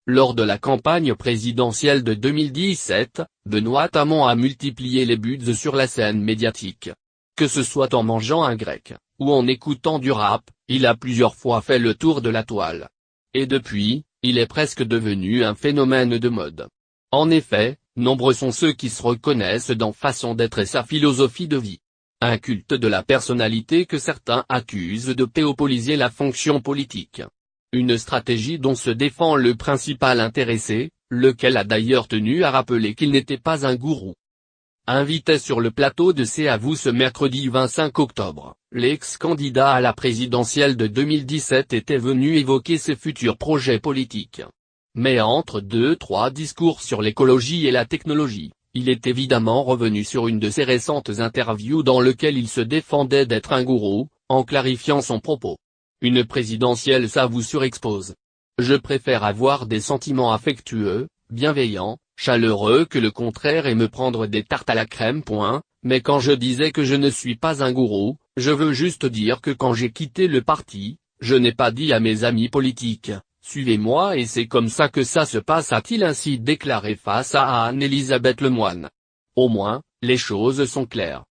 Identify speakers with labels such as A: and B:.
A: Lors de la campagne présidentielle de 2017, Benoît Hamon a multiplié les buts sur la scène médiatique. Que ce soit en mangeant un grec, ou en écoutant du rap, il a plusieurs fois fait le tour de la toile. Et depuis, il est presque devenu un phénomène de mode. En effet, nombreux sont ceux qui se reconnaissent dans façon d'être et sa philosophie de vie. Un culte de la personnalité que certains accusent de théopoliser la fonction politique. Une stratégie dont se défend le principal intéressé, lequel a d'ailleurs tenu à rappeler qu'il n'était pas un gourou. Invité sur le plateau de C'est à vous ce mercredi 25 octobre, l'ex-candidat à la présidentielle de 2017 était venu évoquer ses futurs projets politiques. Mais entre trois discours sur l'écologie et la technologie, il est évidemment revenu sur une de ses récentes interviews dans lequel il se défendait d'être un gourou, en clarifiant son propos. Une présidentielle ça vous surexpose. Je préfère avoir des sentiments affectueux, bienveillants, chaleureux que le contraire et me prendre des tartes à la crème. Mais quand je disais que je ne suis pas un gourou, je veux juste dire que quand j'ai quitté le parti, je n'ai pas dit à mes amis politiques, suivez-moi et c'est comme ça que ça se passe, a-t-il ainsi déclaré face à Anne-Elisabeth Lemoine. Au moins, les choses sont claires.